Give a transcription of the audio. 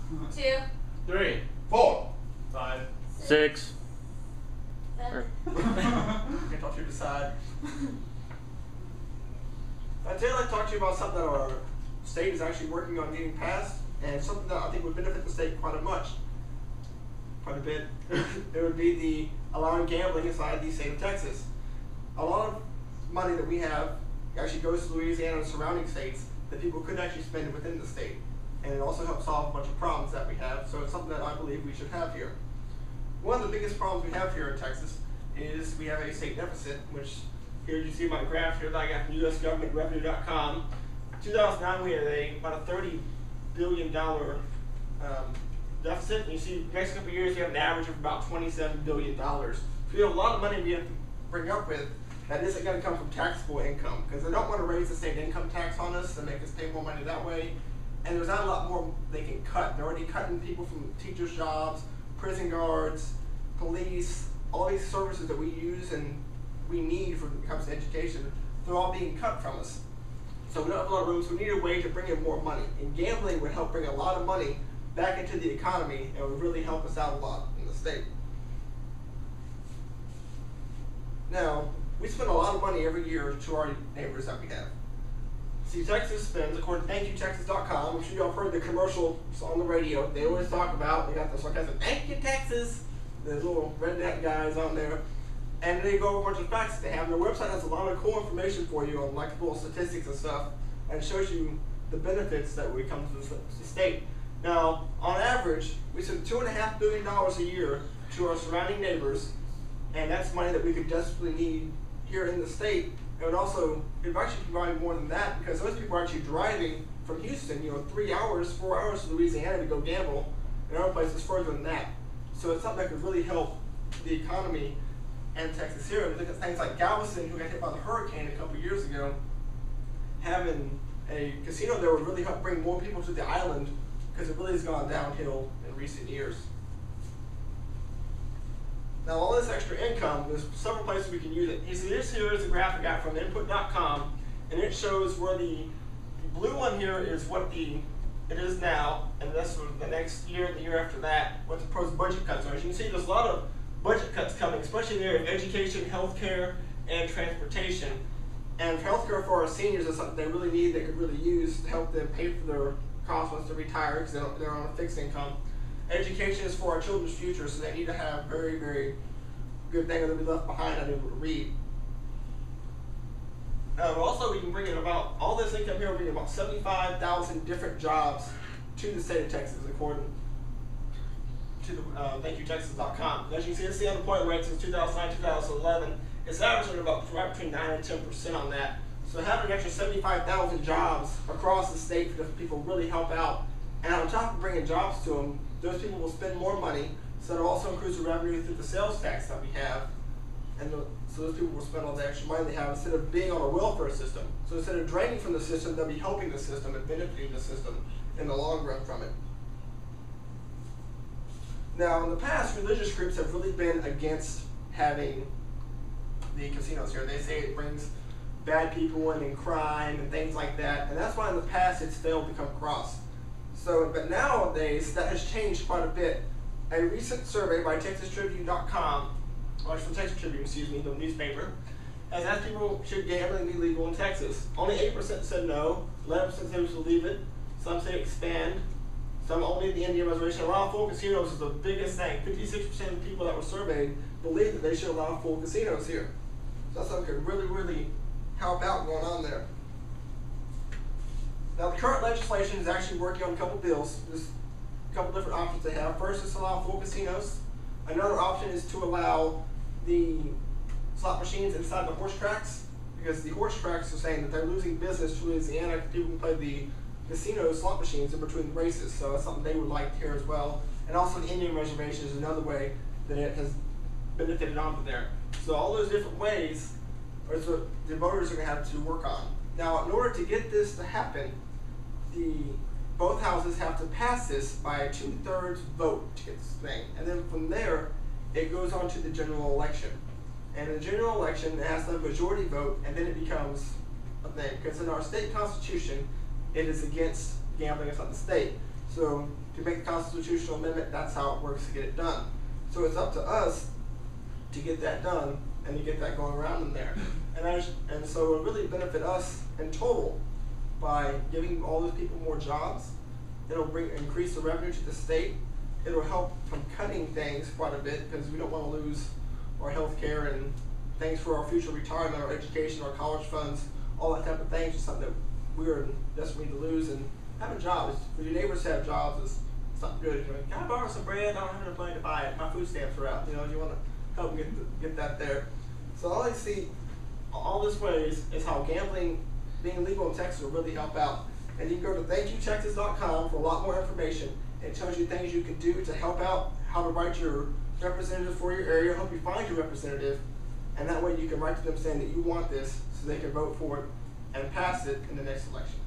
2, 3, 4, 5, 6. 7. You can talk to you decide. Today I'd like to talk to you about something that our state is actually working on getting passed, and something that I think would benefit the state quite a bit. It would be the allowing gambling inside the state of Texas. A lot of money that we have actually goes to Louisiana and surrounding states that people could actually spend within the state, and it also helps solve a bunch of problems that we have. So it's something that I believe we should have here. One of the biggest problems we have here in Texas is we have a state deficit, which here you see my graph here that I got from USGovernmentRevenue.com. 2009 we had about a $30 billion deficit, and you see the next couple of years we have an average of about $27 billion. So we have a lot of money we have to bring up with that isn't going to come from taxable income, because they don't want to raise the state income tax on us and make us pay more money that way. And there's not a lot more they can cut. They're already cutting people from teachers' jobs, prison guards, police, all these services that we use and we need when it comes to education. They're all being cut from us. So we don't have a lot of room, so we need a way to bring in more money. And gambling would help bring a lot of money back into the economy and would really help us out a lot in the state. Now, we spend a lot of money every year to our neighbors that we have. See, Texas spends, according to ThankYouTexas.com, I'm sure y'all have heard the commercials on the radio. They always talk about, they got the sarcasm, "Thank you, Texas." The little redneck guys on there. And they go over a bunch of facts that they have. And their website has a lot of cool information for you on like little statistics and stuff, and shows you the benefits that we come to the state. Now, on average, we spend $2.5 billion a year to our surrounding neighbors, and that's money that we could desperately need here in the state. It would also, it would actually provide more than that, because those people are actually driving from Houston, 3 hours, 4 hours to Louisiana to go gamble, and other places further than that. So it's something that could really help the economy and Texas here. And look at things like Galveston, who got hit by the hurricane a couple years ago. Having a casino there would really help bring more people to the island, because it really has gone downhill in recent years. Now, all this extra income, there's several places we can use it. You see, this here is a graph I got from input.com, and it shows where the blue one here is what it is now, and this for the next year, the year after that, what the proposed budget cuts are. As you can see, there's a lot of budget cuts coming, especially in the area of education, healthcare, and transportation. And healthcare for our seniors is something they really need, they could really use to help them pay for their costs once they retire, because they're on a fixed income. Education is for our children's future, so they need to have very, very good things that we left behind and able to read. Also, we can bring in about, all this income here will bring about 75,000 different jobs to the state of Texas, according to the ThankYouTexas.com. As you can see, the unemployment rate since 2009, 2011, it's averaging about right between 9 and 10% on that. So having an extra 75,000 jobs across the state for different people really help out. And on top of bringing jobs to them, those people will spend more money, so it'll also increase the revenue through the sales tax that we have. And so those people will spend all the extra money they have instead of being on a welfare system. So instead of draining from the system, they'll be helping the system and benefiting the system in the long run from it. Now, in the past, religious groups have really been against having the casinos here. They say it brings bad people in and crime and things like that, and that's why in the past it's failed to come across. So, but nowadays, that has changed quite a bit. A recent survey by TexasTribune.com, or from Texas Tribune, excuse me, the newspaper, has asked people, should gambling be legal in Texas? Only 8% said no, 11% said we should leave it, some say expand, some only the Indian reservation. Allow full casinos is the biggest thing. 56% of the people that were surveyed believe that they should allow full casinos here. So that's something that could really, really help out going on there. Now, the current legislation is actually working on a couple bills. There's a couple different options they have. First is to allow full casinos. Another option is to allow the slot machines inside the horse tracks, because the horse tracks are saying that they're losing business to Louisiana because people can play the casino slot machines in between races. So that's something they would like here as well. And also the Indian reservation is another way that it has benefited onto there. So all those different ways are what the voters are going to have to work on. Now, in order to get this to happen, both houses have to pass this by a 2/3 vote to get this thing. And then from there, it goes on to the general election. And in the general election, it has to have a majority vote, and then it becomes a thing. Because in our state constitution, it is against gambling inside the state. So to make a constitutional amendment, that's how it works to get it done. So it's up to us to get that done and to get that going around in there. And so it really benefit us in total by giving all those people more jobs. It'll increase the revenue to the state. It'll help from cutting things quite a bit because we don't want to lose our health care and things for our future retirement, our education, our college funds, all that type of things is something that we're desperate to lose. And having jobs, for your neighbors to have jobs is something good. You're like, can I borrow some bread? I don't have enough money to buy it. My food stamps are out. You know, you want to help get that there. So all I see, all this ways is how gambling, being legal in Texas will really help out. And you can go to thankyouTexas.com for a lot more information. It tells you things you can do to help out, how to write your representative for your area, help you find your representative, and that way you can write to them saying that you want this so they can vote for it and pass it in the next election.